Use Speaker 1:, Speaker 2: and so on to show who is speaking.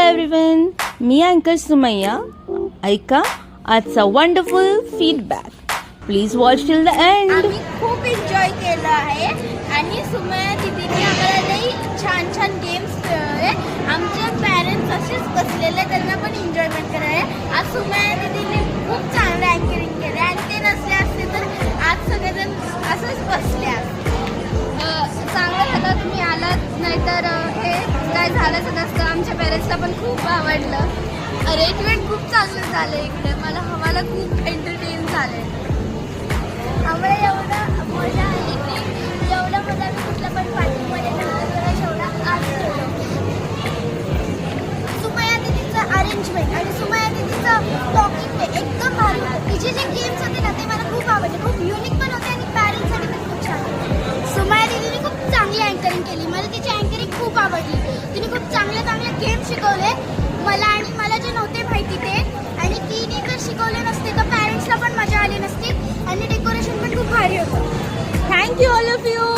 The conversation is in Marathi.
Speaker 1: एव्हरीवन, मी अँकर सुमय्या. ऐका आजचा wonderful feedback. Please watch till the end.
Speaker 2: आम्ही खूप एन्जॉय केलं आहे आणि सुमया दीदीने आम्हाला लई छान छान गेम्स खेळवले. आमचे पॅरेंट्स असेच बसलेले, त्यांना पण एन्जॉयमेंट करायला. आज सुमया दीदीने खूप चांगलं अँकरिंग केलं आणि ते नसले असते तर आज सगळेजण असंच बसले असते. चांगलं झालं तुम्ही आलात, नाहीतर हे काय झालंच नसतं. आमच्या पॅरेंट्सला पण खूप आवडलं. अरेंजमेंट खूप चांगलं झालं इकडे. मला खूप एंटरटेन झालं. आम्हाला एवढं मजा आली की एवढं मजा मी कुठल्या पण पार्टीमध्ये नव्हतं एवढा आज केलं. सुमया दीदीचं अरेंजमेंट आणि सुमया दीदीचं टॉकिंग ते एकदम भारी होतं. तिचे जे गेम्स होते ना ते मला खूप आवडले. खूप युनिक पण होते आणि पॅरेंट्ससाठी पण खूप छान होते. सुमया दीदीने खूप चांगली अँकरिंग केली. मला तिची अँकरिंग खूप आवडली. तिने खूप चांगले गेम शिकवले मला आणि मला जे नव्हते माहिती ते. आणि तिने जर शिकवले नसते तर पॅरेंट्सला पण मजा आली नसती आणि डेकोरेशन पण खूप भारी होतं.
Speaker 1: Thank you all of you.